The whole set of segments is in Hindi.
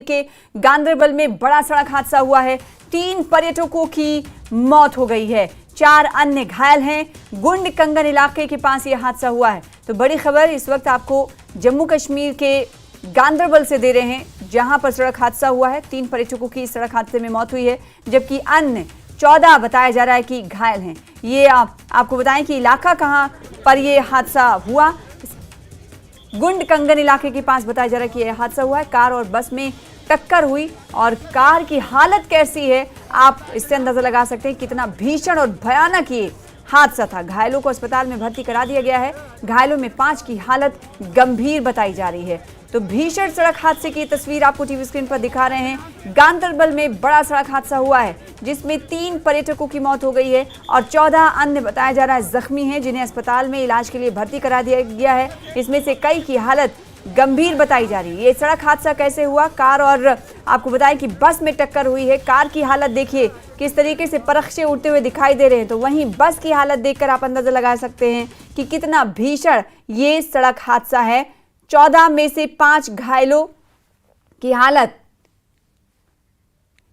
के गांदरबल में बड़ा सड़क हादसा हुआ है। 3 पर्यटकों की मौत हो गई है, 4 अन्य घायल हैं। गुंड कंगन इलाके के पास यह हादसा हुआ है। तो बड़ी खबर इस वक्त आपको जम्मू कश्मीर के गांदरबल से दे रहे हैं, जहां पर सड़क हादसा हुआ है। 3 पर्यटकों की सड़क हादसे में मौत हुई है, जबकि अन्य 14 बताया जा रहा है कि घायल हैं। ये आपको बताएं कि इलाका कहां पर यह हादसा हुआ। गुंड कंगन इलाके के पास बताया जा रहा है कि यह हादसा हुआ है। कार और बस में टक्कर हुई और कार की हालत कैसी है आप इससे अंदाजा लगा सकते हैं कितना भीषण और भयानक ये हादसा था। घायलों को अस्पताल में भर्ती करा दिया गया है। घायलों में 5 की हालत गंभीर बताई जा रही है। तो भीषण सड़क हादसे की तस्वीर आपको टीवी स्क्रीन पर दिखा रहे हैं। गांदरबल में बड़ा सड़क हादसा हुआ है, जिसमें 3 पर्यटकों की मौत हो गई है और 14 अन्य बताया जा रहा है जख्मी हैं, जिन्हें अस्पताल में इलाज के लिए भर्ती करा दिया गया है। इसमें से कई की हालत गंभीर बताई जा रही है। ये सड़क हादसा कैसे हुआ, कार और आपको बताएं कि बस में टक्कर हुई है। कार की हालत देखिए किस तरीके से परखचे उड़ते हुए दिखाई दे रहे हैं, तो वहीं बस की हालत देखकर आप अंदाजा लगा सकते हैं कि कितना भीषण ये सड़क हादसा है। 14 में से 5 घायलों की हालत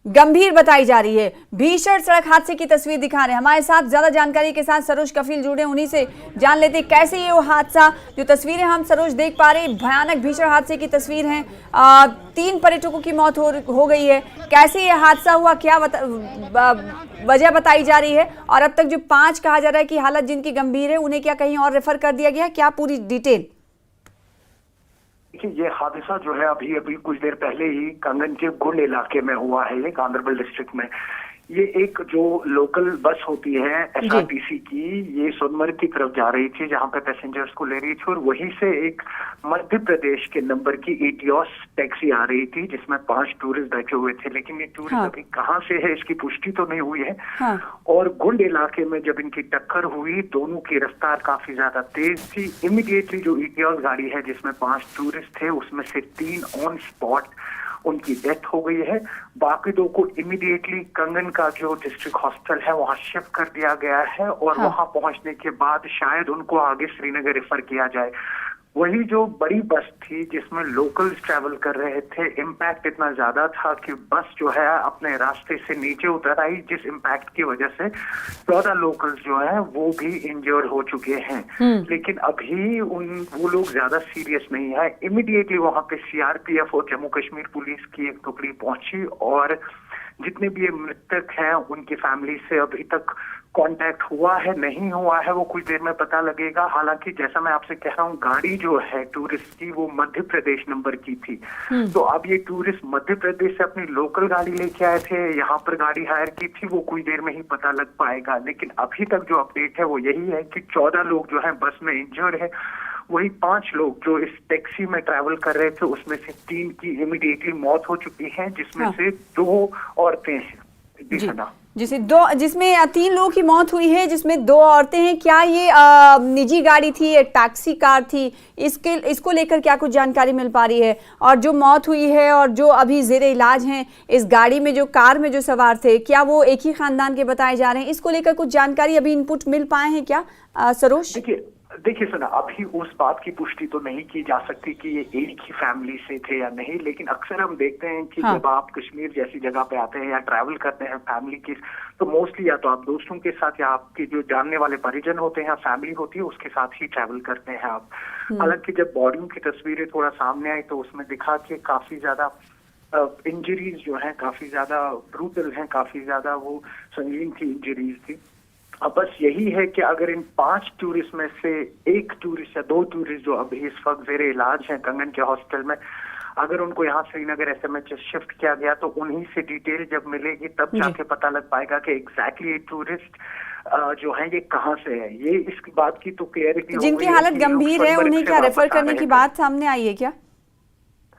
गंभीर बताई जा रही है। भीषण सड़क हादसे की तस्वीर दिखा रहे हैं। हमारे साथ ज्यादा जानकारी के साथ सरोज कफील जुड़े, उन्हीं से जान लेते कैसे ये वो हादसा, जो तस्वीरें हम सरोज देख पा रहे हैं, भयानक भीषण हादसे की तस्वीर है। 3 पर्यटकों की मौत हो गई है। कैसे ये हादसा हुआ, क्या वजह बताई जा रही है, और अब तक जो 5 कहा जा रहा है कि हालत जिनकी गंभीर है, उन्हें क्या कहीं और रेफर कर दिया गया, क्या पूरी डिटेल? देखिए, ये हादसा जो है अभी कुछ देर पहले ही कंगन के गुंड इलाके में हुआ है, ये गांदरबल डिस्ट्रिक्ट में। ये एक जो लोकल बस होती है एसआरटीसी की, ये सोनमर्ग की तरफ जा रही थी, जहां पे पैसेंजर्स को ले रही थी, और वहीं से एक मध्य प्रदेश के नंबर की एटियोस टैक्सी आ रही थी, जिसमें 5 टूरिस्ट बैठे हुए थे। लेकिन ये टूरिस्ट अभी कहाँ से है इसकी पुष्टि तो नहीं हुई है। और गुंड इलाके में जब इनकी टक्कर हुई, दोनों की रफ्तार काफी ज्यादा तेज थी। इमीडिएटली जो एटियोस गाड़ी है जिसमें 5 टूरिस्ट थे, उसमें से 3 ऑन स्पॉट उनकी डेथ हो गई है। बाकी 2 को इमीडिएटली कंगन का जो डिस्ट्रिक्ट हॉस्पिटल है वहां शिफ्ट कर दिया गया है, और वहां पहुंचने के बाद शायद उनको आगे श्रीनगर रेफर किया जाए। वही जो बड़ी बस थी जिसमें लोकल्स ट्रैवल कर रहे थे, इम्पैक्ट इतना ज्यादा था कि बस जो है अपने रास्ते से नीचे उतर आई, जिस इम्पैक्ट की वजह से 14 लोकल्स जो है वो भी इंजर्ड हो चुके हैं। लेकिन अभी वो लोग ज्यादा सीरियस नहीं है। इमीडिएटली वहां पे सीआरपीएफ और जम्मू कश्मीर पुलिस की एक टुकड़ी पहुंची, और जितने भी ये मृतक हैं उनकी फैमिली से अभी तक कांटेक्ट हुआ है नहीं हुआ है वो कुछ देर में पता लगेगा। हालांकि जैसा मैं आपसे कह रहा हूँ, गाड़ी जो है टूरिस्ट की वो मध्य प्रदेश नंबर की थी। तो अब ये टूरिस्ट मध्य प्रदेश से अपनी लोकल गाड़ी लेके आए थे, यहाँ पर गाड़ी हायर की थी, वो कुछ देर में ही पता लग पाएगा। लेकिन अभी तक जो अपडेट है वो यही है कि 14 लोग जो है बस में इंजर्ड है। वही 5 लोग जो इस टैक्सी में ट्रैवल कर रहे थे, उसमें से 3 की इमीडिएटली मौत हो चुकी है, जिसमें से 2 औरतें हैं। जिसमें 3 लोगों की मौत हुई है, जिसमें 2 औरतें हैं। क्या ये निजी गाड़ी थी, टैक्सी कार थी, इसको लेकर क्या कुछ जानकारी मिल पा रही है? और जो मौत हुई है और जो अभी जेरे इलाज हैं इस गाड़ी में, जो कार में जो सवार थे, क्या वो एक ही खानदान के बताए जा रहे हैं? इसको लेकर कुछ जानकारी अभी इनपुट मिल पाए हैं क्या सरोज? देखिए सुना, अभी उस बात की पुष्टि तो नहीं की जा सकती कि ये एक ही फैमिली से थे या नहीं। लेकिन अक्सर हम देखते हैं कि जब आप कश्मीर जैसी जगह पे आते हैं या ट्रैवल करते हैं फैमिली की, तो मोस्टली या तो आप दोस्तों के साथ या आपके जो जानने वाले परिजन होते हैं या फैमिली होती है उसके साथ ही ट्रैवल करते हैं आप। हालांकि जब बॉडियों की तस्वीरें थोड़ा सामने आई तो उसमें दिखा कि काफी ज्यादा इंजरीज जो है काफी ज्यादा ब्रूटल हैं, काफी ज्यादा वो संगीन की इंजरीज थी। अब बस यही है कि अगर इन 5 टूरिस्ट में से 1 टूरिस्ट या 2 टूरिस्ट जो अभी इस वक्त जेरे इलाज हैं कंगन के हॉस्पिटल में, अगर उनको यहाँ श्रीनगर एसएमएच शिफ्ट किया गया तो उन्हीं से डिटेल जब मिलेगी तब जाके पता लग पाएगा कि एग्जैक्टली ये टूरिस्ट जो है ये कहाँ से है। ये इस बात की तो क्लियरिटी जिनकी हालत गंभीर है उन्हें क्या रेफर करने की बात सामने आई है क्या?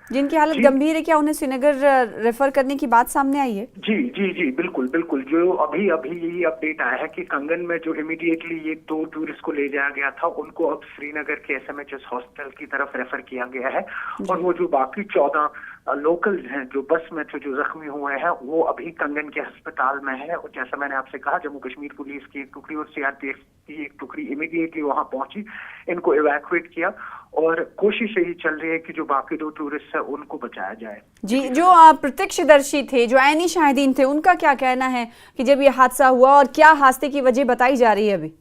जिनकी हालत गंभीर है, क्या उन्हें श्रीनगर रेफर करने की बात सामने आई है? जी बिल्कुल। जो अभी यही अपडेट आया है कि कंगन में जो इमीडिएटली ये 2 टूरिस्ट को ले जाया गया था उनको अब श्रीनगर के एसएमएचएस हॉस्पिटल की तरफ रेफर किया गया है, और वो जो बाकी 14 लोकल्स हैं जो बस में थे जो जख्मी हुए हैं वो अभी कंगन के अस्पताल में है। और जैसा मैंने आपसे कहा, जम्मू कश्मीर पुलिस की एक टुकड़ी और सीआरपीएफ की एक टुकड़ी इमीडिएटली वहां पहुंची, इनको इवैक्यूएट किया और कोशिश यही चल रही है कि जो बाकी 2 टूरिस्ट है उनको बचाया जाए। जी, जो प्रत्यक्षदर्शी थे, जो ऐनी शाहिदीन थे, उनका क्या कहना है कि जब ये हादसा हुआ और क्या हादसे की वजह बताई जा रही है अभी?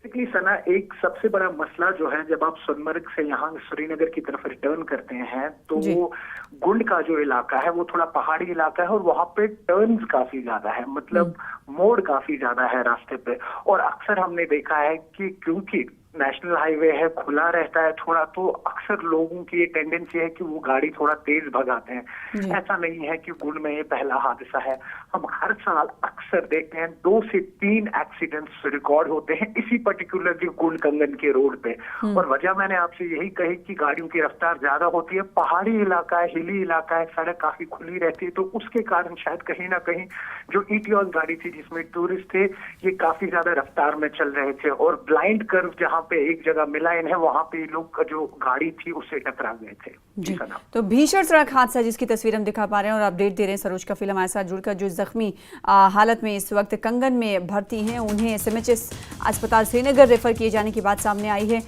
बेसिकली सना, एक सबसे बड़ा मसला जो है, जब आप सोनमर्ग से यहाँ श्रीनगर की तरफ रिटर्न करते हैं तो वो गुंड का जो इलाका है वो थोड़ा पहाड़ी इलाका है और वहाँ पे टर्न्स काफी ज्यादा है, मतलब मोड़ काफी ज्यादा है रास्ते पे। और अक्सर हमने देखा है कि क्योंकि नेशनल हाईवे है, खुला रहता है थोड़ा, तो अक्सर लोगों की ये टेंडेंसी है कि वो गाड़ी थोड़ा तेज भगाते हैं। ऐसा नहीं है कि गुंड में ये पहला हादसा है, हम हर साल अक्सर देखते हैं 2 से 3 एक्सीडेंट्स रिकॉर्ड होते हैं इसी पर्टिकुलरली गुंड कंगन के रोड पे। और वजह मैंने आपसे यही कही कि गाड़ियों की रफ्तार ज्यादा होती है, पहाड़ी इलाका है, हिली इलाका है, सड़क काफी खुली रहती है, तो उसके कारण शायद कहीं ना कहीं जो इटियोस गाड़ी थी जिसमें टूरिस्ट थे ये काफी ज्यादा रफ्तार में चल रहे थे और ब्लाइंड कर्व जहाँ पे एक जगह मिलाइन है वहां पे लोग जो गाड़ी थी उससे टकरा गए थे। जी, तो भीषण सड़क हादसा जिसकी तस्वीर हम दिखा पा रहे हैं और अपडेट दे रहे हैं सरोज कफील हमारे साथ जुड़कर, जो जख्मी हालत में इस वक्त कंगन में भर्ती हैं, उन्हें एसएमएचएस अस्पताल श्रीनगर रेफर किए जाने की बात सामने आई है।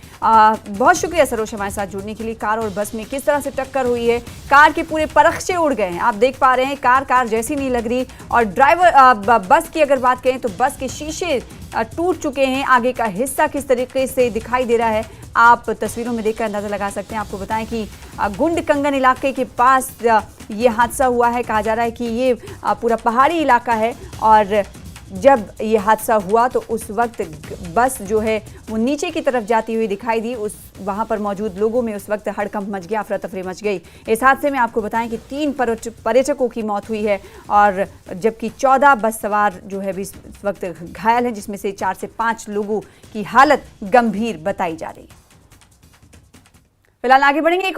बहुत शुक्रिया सरोज हमारे साथ जुड़ने के लिए। कार और बस में किस तरह से टक्कर हुई है, कार के पूरे परखचे उड़ गए हैं, आप देख पा रहे हैं, कार जैसी नहीं लग रही। और ड्राइवर बस की अगर बात करें तो बस के शीशे टूट चुके हैं, आगे का हिस्सा किस तरीके से दिखाई दे रहा है आप तस्वीरों में देखकर अंदाजा लगा सकते हैं। आपको बताएं कि गुंड कंगन इलाके के पास ये हादसा हुआ है। कहा जा रहा है कि ये पूरा पहाड़ी इलाका है और जब ये हादसा हुआ तो उस वक्त बस जो है वो नीचे की तरफ जाती हुई दिखाई दी। वहाँ पर मौजूद लोगों में उस वक्त हड़कंप मच गया, अफरा तफरी मच गई। इस हादसे में आपको बताएं कि 3 पर्यटकों की मौत हुई है और जबकि 14 बस सवार जो है इस वक्त घायल हैं, जिसमें से 4 से 5 लोगों की हालत गंभीर बताई जा रही है। फिलहाल आगे बढ़ेंगे। एक और